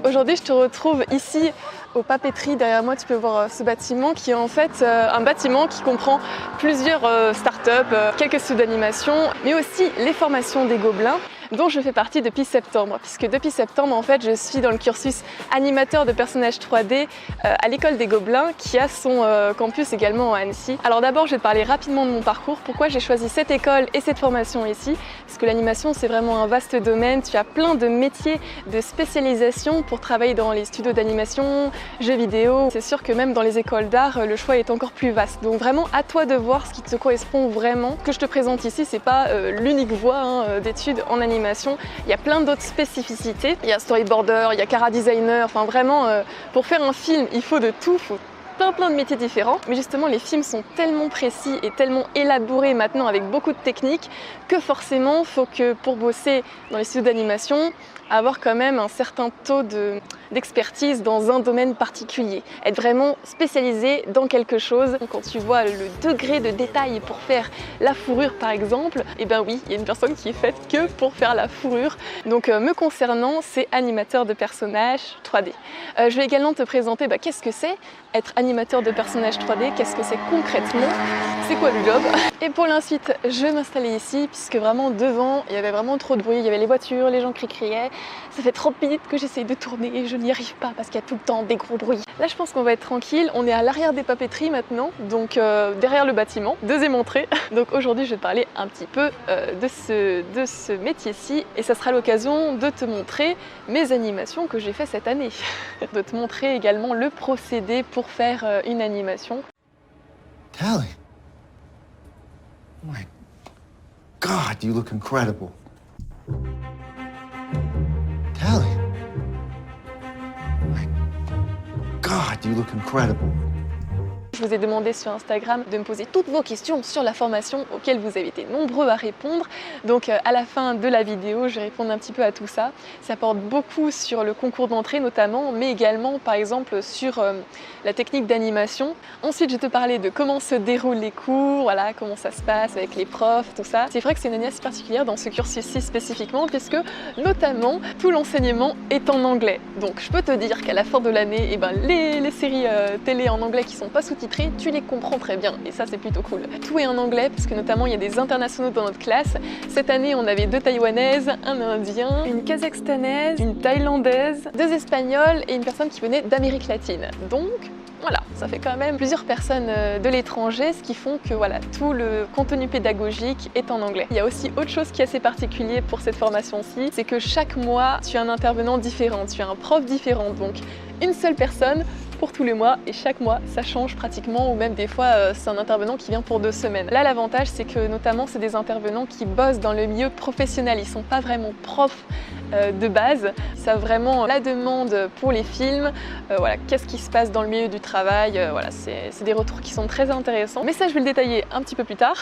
Aujourd'hui, je te retrouve ici aux papeteries. Derrière moi, tu peux voir ce bâtiment qui est en fait un bâtiment qui comprend plusieurs startups, quelques studios d'animation, mais aussi les formations des Gobelins, dont je fais partie depuis septembre, puisque depuis septembre en fait je suis dans le cursus animateur de personnages 3D à l'école des Gobelins qui a son campus également à Annecy. Alors d'abord je vais te parler rapidement de mon parcours, pourquoi j'ai choisi cette école et cette formation ici, parce que l'animation c'est vraiment un vaste domaine, tu as plein de métiers, de spécialisation pour travailler dans les studios d'animation, jeux vidéo. C'est sûr que même dans les écoles d'art le choix est encore plus vaste, donc vraiment à toi de voir ce qui te correspond vraiment. Ce que je te présente ici c'est pas l'unique voie d'études en animation. Il y a plein d'autres spécificités. Il y a storyboarder, il y a cara designer, enfin vraiment pour faire un film il faut de tout, il faut plein de métiers différents. Mais justement les films sont tellement précis et tellement élaborés maintenant avec beaucoup de techniques que forcément il faut que pour bosser dans les studios d'animation avoir quand même un certain taux d'expertise dans un domaine particulier, être vraiment spécialisé dans quelque chose. Quand tu vois le degré de détail pour faire la fourrure par exemple, et ben oui, il y a une personne qui est faite que pour faire la fourrure. Donc me concernant, c'est animateur de personnages 3D. Je vais également te présenter qu'est-ce que c'est être animateur de personnages 3D, qu'est-ce que c'est concrètement, c'est quoi le job. Et pour la suite, je vais m'installer ici puisque vraiment devant, il y avait vraiment trop de bruit, il y avait les voitures, les gens qui criaient. Ça fait 30 minutes que j'essaye de tourner et je n'y arrive pas parce qu'il y a tout le temps des gros bruits. Là je pense qu'on va être tranquille, on est à l'arrière des papeteries maintenant, donc derrière le bâtiment, deuxième entrée. Donc aujourd'hui je vais te parler un petit peu de ce métier-ci et ça sera l'occasion de te montrer mes animations que j'ai fait cette année. De te montrer également le procédé pour faire une animation. Tally. Oh my God, you look incredible. Tally. Oh my God, you look incredible. Je vous ai demandé sur Instagram de me poser toutes vos questions sur la formation auxquelles vous avez été nombreux à répondre. Donc à la fin de la vidéo, je vais répondre un petit peu à tout ça. Ça porte beaucoup sur le concours d'entrée notamment, mais également par exemple sur la technique d'animation. Ensuite, je vais te parler de comment se déroulent les cours, voilà, comment ça se passe avec les profs, tout ça. C'est vrai que c'est une année assez particulière dans ce cursus-ci spécifiquement, puisque notamment tout l'enseignement est en anglais. Donc je peux te dire qu'à la fin de l'année, les séries télé en anglais qui sont pas sous-titrées, tu les comprends très bien et ça c'est plutôt cool. Tout est en anglais parce que notamment il y a des internationaux dans notre classe. Cette année on avait 2 taïwanaises, un indien, une kazakhstanaise, une thaïlandaise, 2 espagnols et une personne qui venait d'Amérique latine. Donc voilà, ça fait quand même plusieurs personnes de l'étranger, ce qui font que voilà, tout le contenu pédagogique est en anglais. Il y a aussi autre chose qui est assez particulier pour cette formation-ci, c'est que chaque mois tu as un intervenant différent, tu as un prof différent, donc une seule personne pour tous les mois et chaque mois ça change pratiquement ou même des fois c'est un intervenant qui vient pour 2 semaines. Là l'avantage c'est que notamment c'est des intervenants qui bossent dans le milieu professionnel, ils sont pas vraiment profs de base, ils savent vraiment la demande pour les films, voilà, qu'est-ce qui se passe dans le milieu du travail, voilà, c'est des retours qui sont très intéressants. Mais ça je vais le détailler un petit peu plus tard.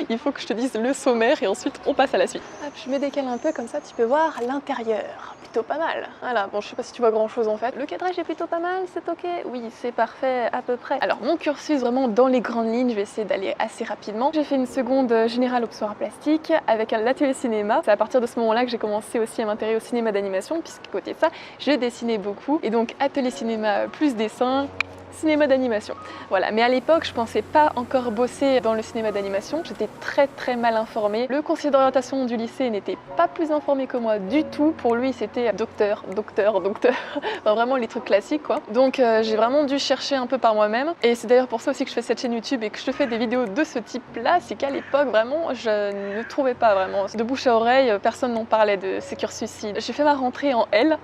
Il faut que je te dise le sommaire et ensuite on passe à la suite. Hop, je me décale un peu comme ça tu peux voir l'intérieur. Plutôt pas mal. Voilà, bon je sais pas si tu vois grand chose en fait. Le cadrage est plutôt pas mal, c'est ok. Oui, c'est parfait à peu près. Alors mon cursus vraiment dans les grandes lignes, je vais essayer d'aller assez rapidement. J'ai fait une seconde générale option art plastique avec l'atelier cinéma. C'est à partir de ce moment-là que j'ai commencé aussi à m'intéresser au cinéma d'animation puisque côté de ça, je dessinais beaucoup. Et donc atelier cinéma plus dessin, cinéma d'animation. Voilà, mais à l'époque, je pensais pas encore bosser dans le cinéma d'animation. J'étais très mal informée. Le conseiller d'orientation du lycée n'était pas plus informé que moi du tout. Pour lui, c'était docteur. Enfin, vraiment les trucs classiques, quoi. Donc, j'ai vraiment dû chercher un peu par moi-même. Et c'est d'ailleurs pour ça aussi que je fais cette chaîne YouTube et que je te fais des vidéos de ce type-là. C'est qu'à l'époque, vraiment, je ne trouvais pas vraiment. De bouche à oreille, personne n'en parlait de ces cursus-ci. J'ai fait ma rentrée en L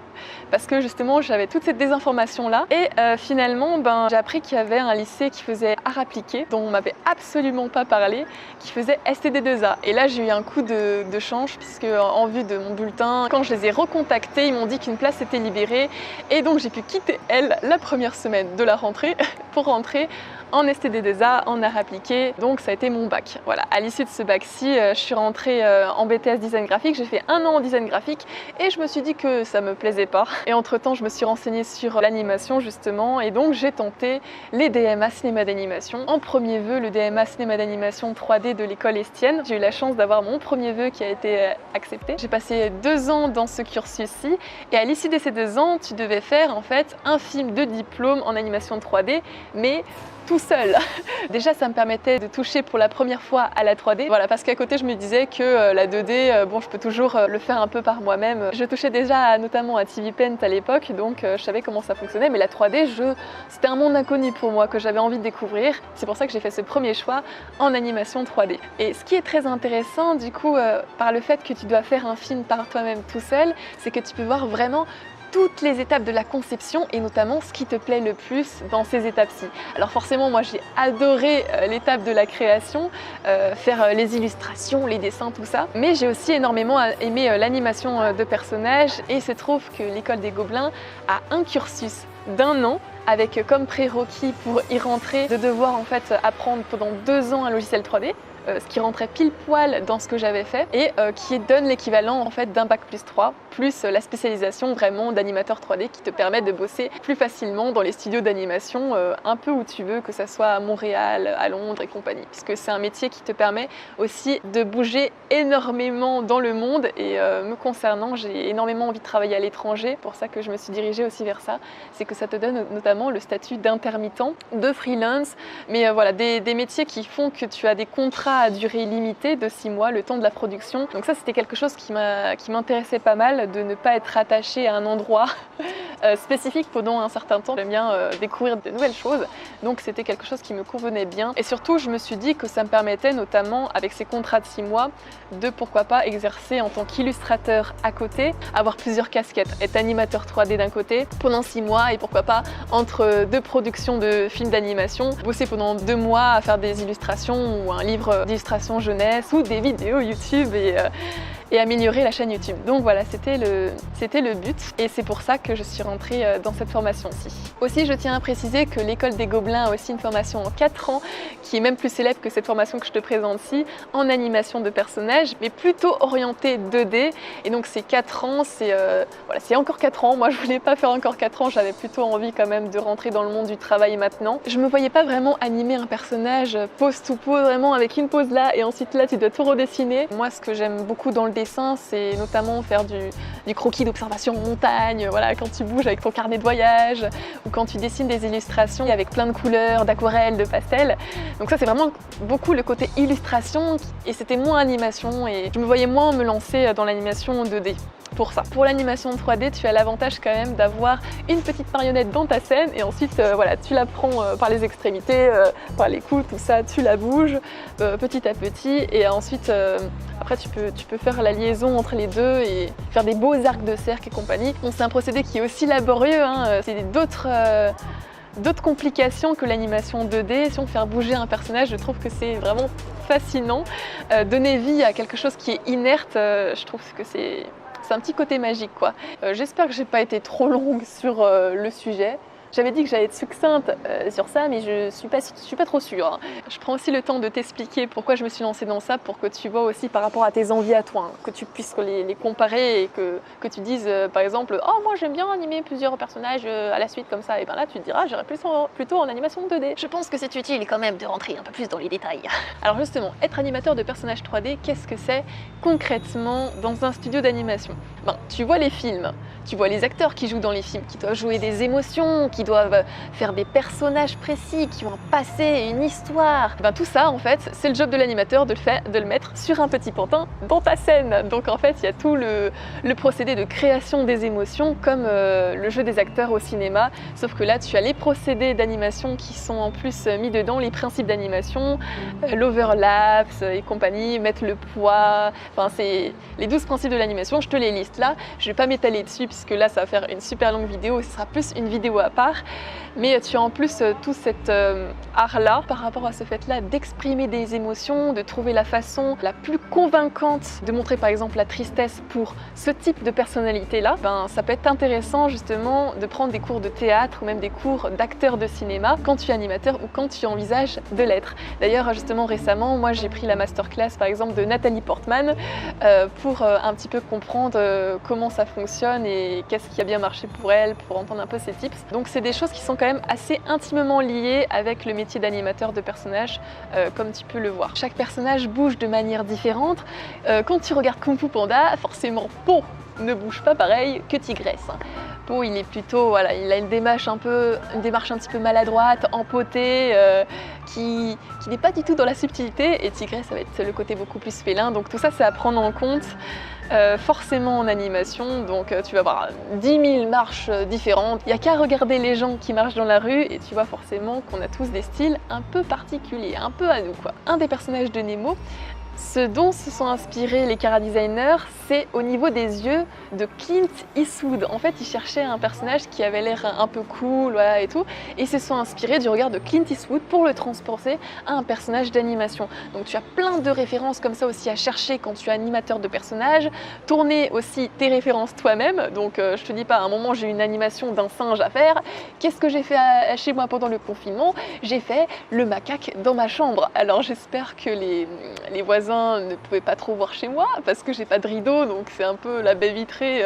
parce que justement, j'avais toute cette désinformation-là. Et finalement, j'ai appris qu'il y avait un lycée qui faisait art appliqué, dont on m'avait absolument pas parlé, qui faisait STD2A. Et là, j'ai eu un coup de chance, puisque en vue de mon bulletin, quand je les ai recontactés, ils m'ont dit qu'une place était libérée. Et donc, j'ai pu quitter elle la première semaine de la rentrée pour rentrer en STD2A, en art appliqué, donc ça a été mon bac. Voilà, à l'issue de ce bac-ci, je suis rentrée en BTS design graphique, j'ai fait 1 an en design graphique et je me suis dit que ça me plaisait pas. Et entre-temps, je me suis renseignée sur l'animation justement et donc j'ai tenté les DMA cinéma d'animation. En premier vœu, le DMA cinéma d'animation 3D de l'école Estienne. J'ai eu la chance d'avoir mon premier vœu qui a été accepté. J'ai passé 2 ans dans ce cursus-ci et à l'issue de ces 2 ans, tu devais faire en fait un film de diplôme en animation 3D, mais tout seul. Déjà, ça me permettait de toucher pour la première fois à la 3D. Voilà, parce qu'à côté, je me disais que la 2D, bon, je peux toujours le faire un peu par moi-même. Je touchais déjà notamment à TV Paint à l'époque, donc je savais comment ça fonctionnait. Mais la 3D, c'était un monde inconnu pour moi que j'avais envie de découvrir. C'est pour ça que j'ai fait ce premier choix en animation 3D. Et ce qui est très intéressant, du coup, par le fait que tu dois faire un film par toi-même tout seul, c'est que tu peux voir vraiment toutes les étapes de la conception et notamment ce qui te plaît le plus dans ces étapes-ci. Alors forcément, moi j'ai adoré l'étape de la création, faire les illustrations, les dessins, tout ça. Mais j'ai aussi énormément aimé l'animation de personnages et il se trouve que l'école des Gobelins a un cursus d'1 an avec comme prérequis pour y rentrer de devoir en fait apprendre pendant 2 ans un logiciel 3D. Ce qui rentrait pile poil dans ce que j'avais fait et qui donne l'équivalent en fait d'un bac plus 3 plus la spécialisation vraiment d'animateur 3D qui te permet de bosser plus facilement dans les studios d'animation un peu où tu veux, que ça soit à Montréal, à Londres et compagnie, puisque c'est un métier qui te permet aussi de bouger énormément dans le monde et me concernant, j'ai énormément envie de travailler à l'étranger, pour ça que je me suis dirigée aussi vers ça, c'est que ça te donne notamment le statut d'intermittent, de freelance, mais voilà, des métiers qui font que tu as des contrats à durée limitée de 6 mois, le temps de la production. Donc ça, c'était quelque chose qui m'intéressait pas mal, de ne pas être attaché à un endroit spécifique pendant un certain temps. J'aime bien découvrir de nouvelles choses, donc c'était quelque chose qui me convenait bien. Et surtout, je me suis dit que ça me permettait, notamment avec ces contrats de 6 mois, de pourquoi pas exercer en tant qu'illustrateur à côté, avoir plusieurs casquettes, être animateur 3D d'un côté pendant 6 mois et pourquoi pas entre 2 productions de films d'animation, bosser pendant 2 mois à faire des illustrations ou un livre d'illustration jeunesse ou des vidéos YouTube et améliorer la chaîne YouTube. Donc voilà, c'était le but et c'est pour ça que je suis rentrée dans cette formation-ci. Aussi, je tiens à préciser que l'école des Gobelins a aussi une formation en 4 ans qui est même plus célèbre que cette formation que je te présente-ci en animation de personnages, mais plutôt orientée 2D. Et donc ces 4 ans, c'est encore 4 ans. Moi, je voulais pas faire encore 4 ans, j'avais plutôt envie quand même de rentrer dans le monde du travail maintenant. Je me voyais pas vraiment animer un personnage pose to pose, vraiment avec une pose là et ensuite là tu dois tout redessiner. Moi, ce que j'aime beaucoup dans le dessin, c'est notamment faire du croquis d'observation en montagne, voilà, quand tu bouges avec ton carnet de voyage ou quand tu dessines des illustrations avec plein de couleurs, d'aquarelles, de pastels. Donc ça, c'est vraiment beaucoup le côté illustration et c'était moins animation et je me voyais moins me lancer dans l'animation 2D. Pour ça. Pour l'animation 3D, tu as l'avantage quand même d'avoir une petite marionnette dans ta scène et ensuite voilà, tu la prends par les extrémités, par les coudes, tout ça, tu la bouges petit à petit et ensuite après tu peux faire la liaison entre les deux et faire des beaux arcs de cercle et compagnie. Bon, c'est un procédé qui est aussi laborieux, hein, c'est d'autres complications que l'animation 2D. Si on fait bouger un personnage, je trouve que c'est vraiment fascinant. Donner vie à quelque chose qui est inerte, je trouve que c'est un petit côté magique, quoi. J'espère que j'ai pas été trop longue sur le sujet. J'avais dit que j'allais être succincte sur ça, mais je suis pas trop sûre. Hein. Je prends aussi le temps de t'expliquer pourquoi je me suis lancée dans ça, pour que tu vois aussi par rapport à tes envies à toi, hein, que tu puisses les comparer et que tu dises par exemple « Oh, moi j'aime bien animer plusieurs personnages à la suite comme ça », et bien là tu te diras « J'irai plutôt en animation 2D ». Je pense que c'est utile quand même de rentrer un peu plus dans les détails. Alors justement, être animateur de personnages 3D, qu'est-ce que c'est concrètement dans un studio d'animation? Ben, tu vois les films, tu vois les acteurs qui jouent dans les films, qui doivent jouer des émotions, qui doivent faire des personnages précis, qui ont un passé, une histoire. Ben, tout ça, en fait, c'est le job de l'animateur de le mettre sur un petit pantin dans ta scène. Donc en fait, il y a tout le procédé de création des émotions comme le jeu des acteurs au cinéma, sauf que là, tu as les procédés d'animation qui sont en plus mis dedans, les principes d'animation, l'overlapse et compagnie, mettre le poids, enfin c'est les 12 principes de l'animation, je te les liste là, je vais pas m'étaler dessus puisque là ça va faire une super longue vidéo et ce sera plus une vidéo à part. Mais tu as en plus tout cet art-là par rapport à ce fait-là d'exprimer des émotions, de trouver la façon la plus convaincante de montrer par exemple la tristesse pour ce type de personnalité-là. Ben, ça peut être intéressant justement de prendre des cours de théâtre ou même des cours d'acteur de cinéma quand tu es animateur ou quand tu envisages de l'être. D'ailleurs, justement récemment, moi j'ai pris la masterclass par exemple de Nathalie Portman pour un petit peu comprendre comment ça fonctionne et qu'est-ce qui a bien marché pour elle, pour entendre un peu ses tips. Donc c'est des choses qui sont quand même assez intimement liées avec le métier d'animateur de personnages, comme tu peux le voir. Chaque personnage bouge de manière différente. Quand tu regardes Kung Fu Panda, forcément Po ne bouge pas pareil que Tigresse. Po, il est plutôt, voilà, il a une démarche un petit peu maladroite, empotée, qui n'est pas du tout dans la subtilité, et Tigresse, ça va être le côté beaucoup plus félin. Donc tout ça, c'est à prendre en compte. Forcément en animation, donc tu vas voir 10 000 marches différentes. Il n'y a qu'à regarder les gens qui marchent dans la rue et tu vois forcément qu'on a tous des styles un peu particuliers, un peu à nous quoi. Un des personnages de Nemo, ce dont se sont inspirés les chara-designers, c'est au niveau des yeux de Clint Eastwood. En fait, ils cherchaient un personnage qui avait l'air un peu cool, voilà, et tout, et ils se sont inspirés du regard de Clint Eastwood pour le transposer à un personnage d'animation. Donc tu as plein de références comme ça aussi à chercher quand tu es animateur de personnages, tourner aussi tes références toi-même. Donc je te dis pas, à un moment j'ai une animation d'un singe à faire. Qu'est-ce que j'ai fait chez moi pendant le confinement? J'ai fait le macaque dans ma chambre. Alors j'espère que les voisins ne pouvaient pas trop voir chez moi parce que j'ai pas de rideau, donc c'est un peu la baie vitrée.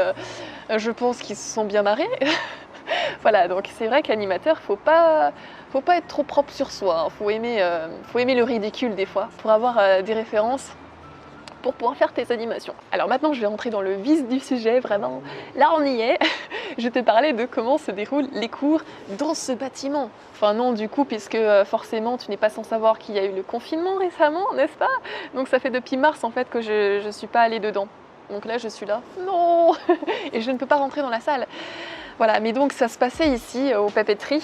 Je pense qu'ils se sont bien marrés. Voilà, donc c'est vrai qu'animateur, faut pas être trop propre sur soi. Faut aimer le ridicule des fois pour avoir des références, pour pouvoir faire tes animations. Alors maintenant, je vais rentrer dans le vif du sujet, vraiment. Là, on y est. Je vais te parler de comment se déroulent les cours dans ce bâtiment. Enfin non, du coup, puisque forcément, tu n'es pas sans savoir qu'il y a eu le confinement récemment, n'est-ce pas? Donc ça fait depuis mars, en fait, que je ne suis pas allée dedans. Donc là, je suis là. Non. Et je ne peux pas rentrer dans la salle. Voilà, mais donc ça se passait ici, au Papeterie.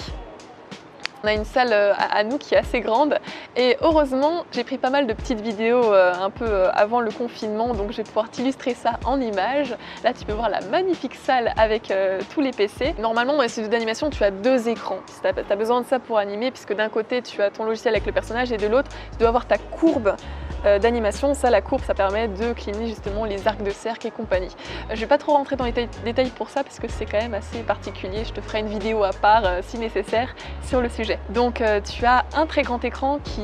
On a une salle à nous qui est assez grande et heureusement j'ai pris pas mal de petites vidéos un peu avant le confinement, donc je vais pouvoir t'illustrer ça en images. Là tu peux voir la magnifique salle avec tous les PC. Normalement dans les studios d'animation tu as 2 écrans, tu as besoin de ça pour animer puisque d'un côté tu as ton logiciel avec le personnage et de l'autre tu dois avoir ta courbe d'animation. Ça, la courbe, ça permet de cligner justement les arcs de cercle et compagnie. Je vais pas trop rentrer dans les détails pour ça parce que c'est quand même assez particulier. Je te ferai une vidéo à part si nécessaire sur le sujet. Donc tu as un très grand écran qui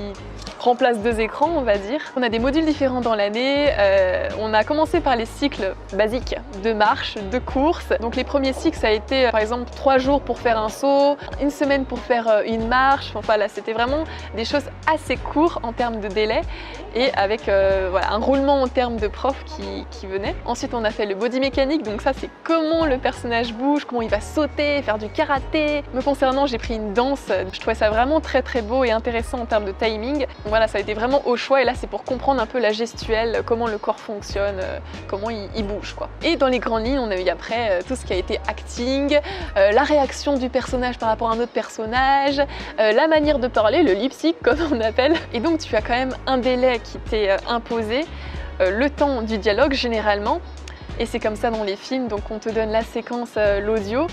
remplace 2 écrans, on va dire. On a des modules différents dans l'année. On a commencé par les cycles basiques de marche, de course. Donc les premiers cycles, ça a été par exemple 3 jours pour faire un saut, 1 semaine pour faire une marche. Enfin là, c'était vraiment des choses assez courtes en termes de délai et avec voilà, un roulement en termes de profs qui venaient. Ensuite, on a fait le body mécanique. Donc ça, c'est comment le personnage bouge, comment il va sauter, faire du karaté. Me concernant, j'ai pris une danse. Je trouvais ça vraiment très très beau et intéressant en termes de timing. Voilà, ça a été vraiment au choix et là c'est pour comprendre un peu la gestuelle, comment le corps fonctionne, comment il bouge quoi. Et dans les grandes lignes, on a eu après tout ce qui a été acting, la réaction du personnage par rapport à un autre personnage, la manière de parler, le lip-sync comme on appelle. Et donc tu as quand même un délai qui t'est imposé, le temps du dialogue généralement. Et c'est comme ça dans les films, donc on te donne la séquence, l'audio,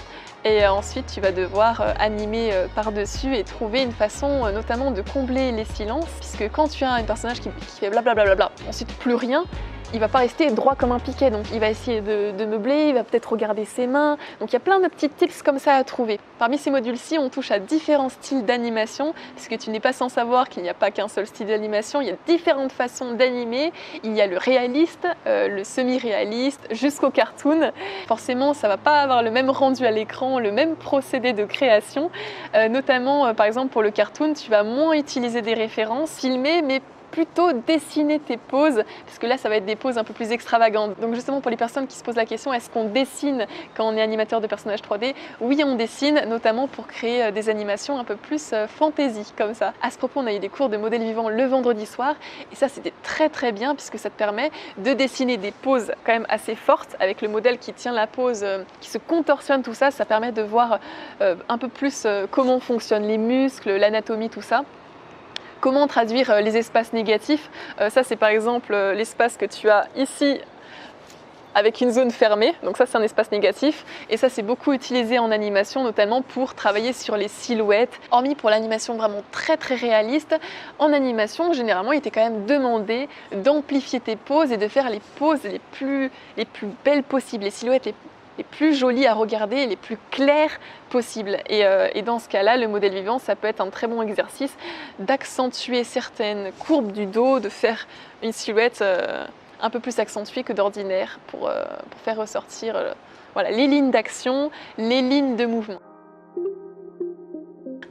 et ensuite tu vas devoir animer par-dessus et trouver une façon notamment de combler les silences, puisque quand tu as un personnage qui fait blablabla, ensuite plus rien, il va pas rester droit comme un piquet, donc il va essayer de meubler, il va peut-être regarder ses mains, donc il y a plein de petits tips comme ça à trouver. Parmi ces modules-ci, on touche à différents styles d'animation, puisque tu n'es pas sans savoir qu'il n'y a pas qu'un seul style d'animation, il y a différentes façons d'animer, il y a le réaliste, le semi-réaliste, jusqu'au cartoon. Forcément, ça va pas avoir le même rendu à l'écran, le même procédé de création, notamment par exemple pour le cartoon, tu vas moins utiliser des références filmées, mais plutôt dessiner tes poses, parce que là ça va être des poses un peu plus extravagantes. Donc justement pour les personnes qui se posent la question, est-ce qu'on dessine quand on est animateur de personnages 3D? Oui, on dessine, notamment pour créer des animations un peu plus fantasy comme ça. À ce propos, on a eu des cours de modèle vivant le vendredi soir et ça c'était très très bien puisque ça te permet de dessiner des poses quand même assez fortes avec le modèle qui tient la pose, qui se contorsionne, tout ça, ça permet de voir un peu plus comment fonctionnent les muscles, l'anatomie, tout ça. Comment traduire les espaces négatifs? Ça, c'est par exemple l'espace que tu as ici avec une zone fermée, donc ça c'est un espace négatif, et ça c'est beaucoup utilisé en animation, notamment pour travailler sur les silhouettes. Hormis pour l'animation vraiment très réaliste, en animation généralement il était quand même demandé d'amplifier tes poses et de faire les poses les plus belles possibles, les silhouettes les plus jolies à regarder, les plus claires possibles. Et dans ce cas-là, le modèle vivant, ça peut être un très bon exercice d'accentuer certaines courbes du dos, de faire une silhouette un peu plus accentuée que d'ordinaire pour faire ressortir voilà, les lignes d'action, les lignes de mouvement.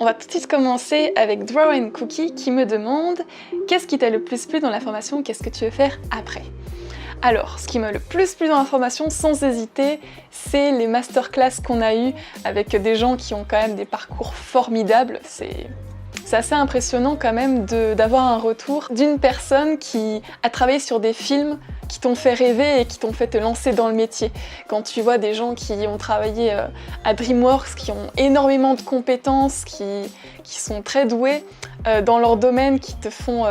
On va tout de suite commencer avec Draw & Cookie qui me demande qu'est-ce qui t'a le plus plu dans la formation, qu'est-ce que tu veux faire après? Alors, ce qui m'a le plus plu dans la formation, sans hésiter, c'est les masterclass qu'on a eues avec des gens qui ont quand même des parcours formidables. C'est assez impressionnant quand même d'avoir un retour d'une personne qui a travaillé sur des films qui t'ont fait rêver et qui t'ont fait te lancer dans le métier. Quand tu vois des gens qui ont travaillé à DreamWorks, qui ont énormément de compétences, qui sont très doués dans leur domaine, qui te font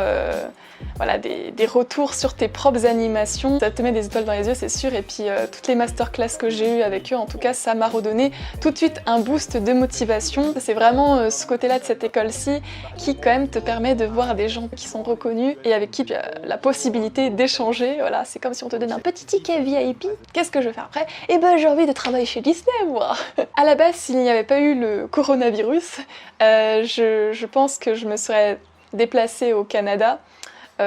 voilà, des retours sur tes propres animations, ça te met des étoiles dans les yeux, c'est sûr. Et puis toutes les masterclass que j'ai eues avec eux, en tout cas, ça m'a redonné tout de suite un boost de motivation. C'est vraiment ce côté-là de cette école-ci qui quand même te permet de voir des gens qui sont reconnus et avec qui tu as la possibilité d'échanger. Voilà, c'est comme si on te donne un petit ticket VIP. Qu'est-ce que je vais faire après? Eh ben, j'ai envie de travailler chez Disney, moi. À la base, s'il n'y avait pas eu le coronavirus, je pense que je me serais déplacée au Canada.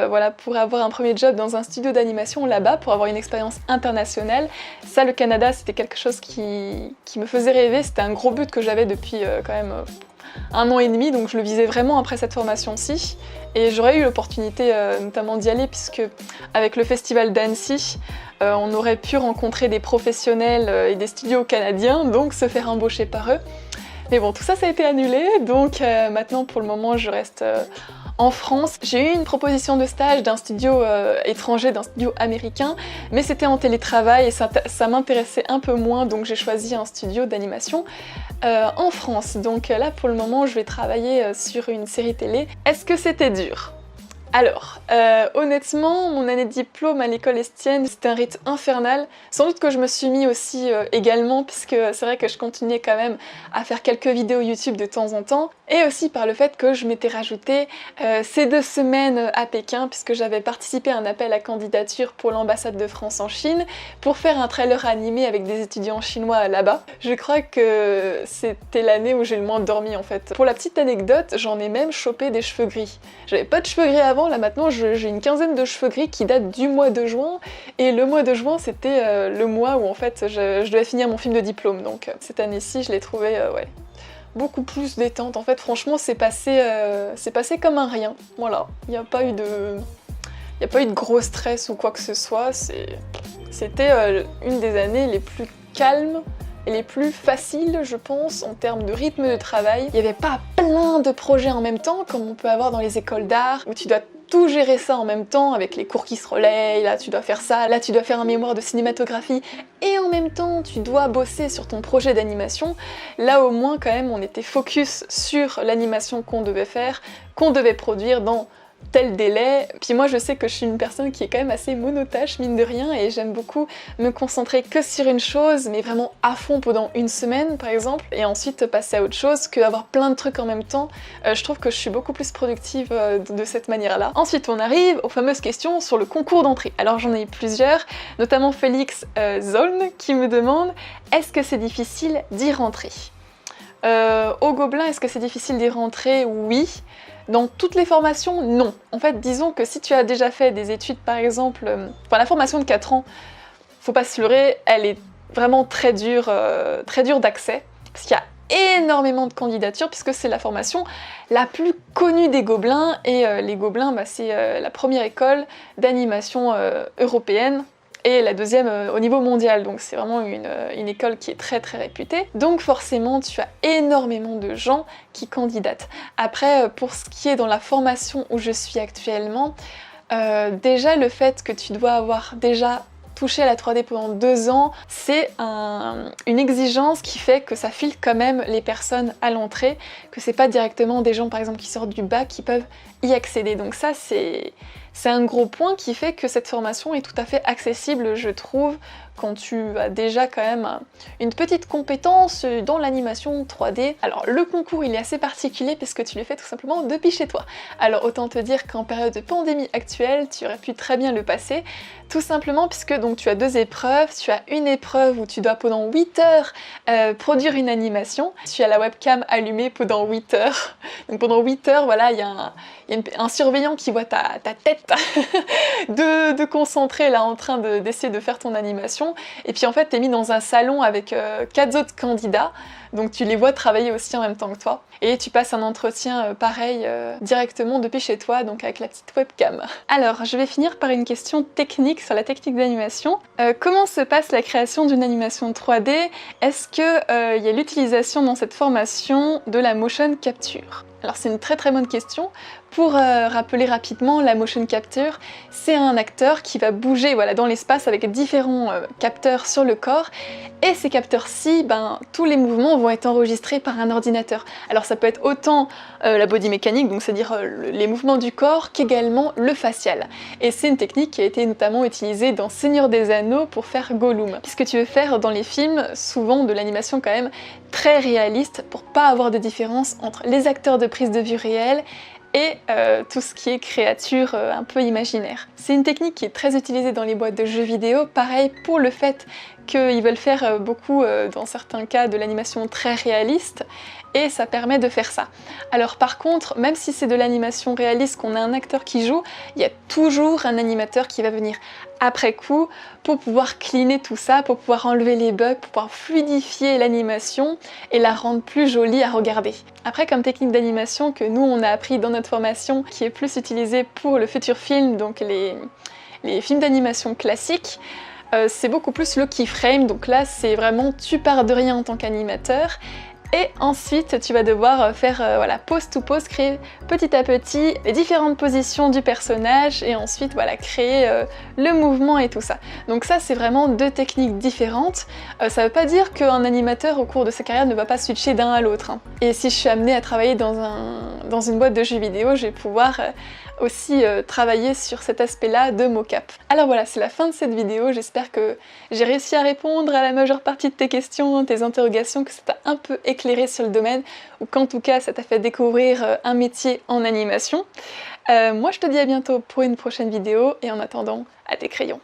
Voilà, pour avoir un premier job dans un studio d'animation là-bas, pour avoir une expérience internationale. Ça, le Canada, c'était quelque chose qui me faisait rêver, c'était un gros but que j'avais depuis quand même 1 an et demi, donc je le visais vraiment après cette formation-ci. Et j'aurais eu l'opportunité notamment d'y aller, puisque avec le festival d'Annecy, on aurait pu rencontrer des professionnels et des studios canadiens, donc se faire embaucher par eux. Mais bon, tout ça, ça a été annulé, donc maintenant, pour le moment, je reste en France. J'ai eu une proposition de stage d'un studio étranger, d'un studio américain, mais c'était en télétravail et ça m'intéressait un peu moins, donc j'ai choisi un studio d'animation en France. Donc là, pour le moment, je vais travailler sur une série télé. Est-ce que c'était dur ? Alors, honnêtement, mon année de diplôme à l'école Estienne, c'était un rythme infernal. Sans doute que je me suis mis aussi également, puisque c'est vrai que je continuais quand même à faire quelques vidéos YouTube de temps en temps. Et aussi par le fait que je m'étais rajouté ces 2 semaines à Pékin, puisque j'avais participé à un appel à candidature pour l'ambassade de France en Chine, pour faire un trailer animé avec des étudiants chinois là-bas. Je crois que c'était l'année où j'ai le moins dormi en fait. Pour la petite anecdote, j'en ai même chopé des cheveux gris. J'avais pas de cheveux gris avant, là maintenant j'ai une quinzaine de cheveux gris qui datent du mois de juin, et le mois de juin c'était le mois où en fait je devais finir mon film de diplôme, donc cette année-ci je l'ai trouvé ouais, beaucoup plus détente. En fait franchement c'est passé comme un rien, voilà, il n'y a pas eu de gros stress ou quoi que ce soit, c'était une des années les plus calmes et les plus faciles, je pense, en termes de rythme de travail. Il n'y avait pas plein de projets en même temps, comme on peut avoir dans les écoles d'art, où tu dois tout gérer ça en même temps, avec les cours qui se relayent, là tu dois faire ça, là tu dois faire un mémoire de cinématographie, et en même temps tu dois bosser sur ton projet d'animation. Là au moins quand même on était focus sur l'animation qu'on devait faire, qu'on devait produire dans tel délai. Puis moi je sais que je suis une personne qui est quand même assez monotâche mine de rien, et j'aime beaucoup me concentrer que sur une chose, mais vraiment à fond pendant 1 semaine par exemple, et ensuite passer à autre chose que avoir plein de trucs en même temps. Je trouve que je suis beaucoup plus productive de cette manière-là. Ensuite on arrive aux fameuses questions sur le concours d'entrée. Alors j'en ai eu plusieurs, notamment Félix Zoln qui me demande est-ce que c'est difficile d'y rentrer? Au Gobelin, est-ce que c'est difficile d'y rentrer? Oui. Dans toutes les formations, non. En fait, disons que si tu as déjà fait des études, par exemple, la formation de 4 ans, faut pas se leurrer, elle est vraiment très dure d'accès, parce qu'il y a énormément de candidatures, puisque c'est la formation la plus connue des Gobelins, et les Gobelins, c'est la première école d'animation européenne, et la deuxième au niveau mondial, donc c'est vraiment une école qui est très réputée. Donc forcément tu as énormément de gens qui candidatent. Après pour ce qui est dans la formation où je suis actuellement, déjà le fait que tu dois avoir déjà touché à la 3D pendant 2 ans, c'est une exigence qui fait que ça filtre quand même les personnes à l'entrée, que c'est pas directement des gens par exemple qui sortent du bac qui peuvent y accéder. Donc ça c'est C'est un gros point qui fait que cette formation est tout à fait accessible, je trouve, quand tu as déjà quand même une petite compétence dans l'animation 3D. Alors le concours il est assez particulier parce que tu le fais tout simplement depuis chez toi. Alors autant te dire qu'en période de pandémie actuelle, tu aurais pu très bien le passer, tout simplement puisque donc tu as 2 épreuves, tu as une épreuve où tu dois pendant 8 heures produire une animation, tu as la webcam allumée pendant 8 heures, donc pendant 8 heures voilà il y a un surveillant qui voit ta tête de concentrer là en train d'essayer de faire ton animation, et puis en fait t'es mis dans un salon avec 4 autres candidats, donc tu les vois travailler aussi en même temps que toi, et tu passes un entretien pareil directement depuis chez toi, donc avec la petite webcam. Alors je vais finir par une question technique sur la technique d'animation. Comment se passe la création d'une animation 3D? Est-ce qu'il y a l'utilisation dans cette formation de la motion capture? Alors c'est une très très bonne question. Pour rappeler rapidement, la motion capture, c'est un acteur qui va bouger voilà, dans l'espace avec différents capteurs sur le corps, et ces capteurs-ci, tous les mouvements vont être enregistrés par un ordinateur. Alors ça peut être autant la body mécanique, donc c'est-à-dire les mouvements du corps, qu'également le facial. Et c'est une technique qui a été notamment utilisée dans Seigneur des Anneaux pour faire Gollum. Puisque tu veux faire dans les films souvent de l'animation quand même très réaliste pour pas avoir de différence entre les acteurs de prise de vue réelle et tout ce qui est créature un peu imaginaire. C'est une technique qui est très utilisée dans les boîtes de jeux vidéo, pareil pour le fait qu'ils veulent faire beaucoup, dans certains cas, de l'animation très réaliste, et ça permet de faire ça. Alors par contre, même si c'est de l'animation réaliste, qu'on a un acteur qui joue, il y a toujours un animateur qui va venir après coup pour pouvoir cleaner tout ça, pour pouvoir enlever les bugs, pour pouvoir fluidifier l'animation et la rendre plus jolie à regarder. Après, comme technique d'animation que nous on a appris dans notre formation, qui est plus utilisée pour le futur film, donc les films d'animation classiques, c'est beaucoup plus le keyframe, donc là c'est vraiment tu pars de rien en tant qu'animateur, et ensuite tu vas devoir faire voilà, pose to pose, créer petit à petit les différentes positions du personnage, et ensuite voilà, créer le mouvement et tout ça. Donc ça c'est vraiment 2 techniques différentes. Ça veut pas dire qu'un animateur au cours de sa carrière ne va pas switcher d'un à l'autre, hein. Et si je suis amenée à travailler dans une boîte de jeux vidéo, je vais pouvoir aussi travailler sur cet aspect-là de mocap. Alors voilà, c'est la fin de cette vidéo, j'espère que j'ai réussi à répondre à la majeure partie de tes questions, tes interrogations, que ça t'a un peu éclairé sur le domaine, ou qu'en tout cas ça t'a fait découvrir un métier en animation. Moi je te dis à bientôt pour une prochaine vidéo, et en attendant, à tes crayons.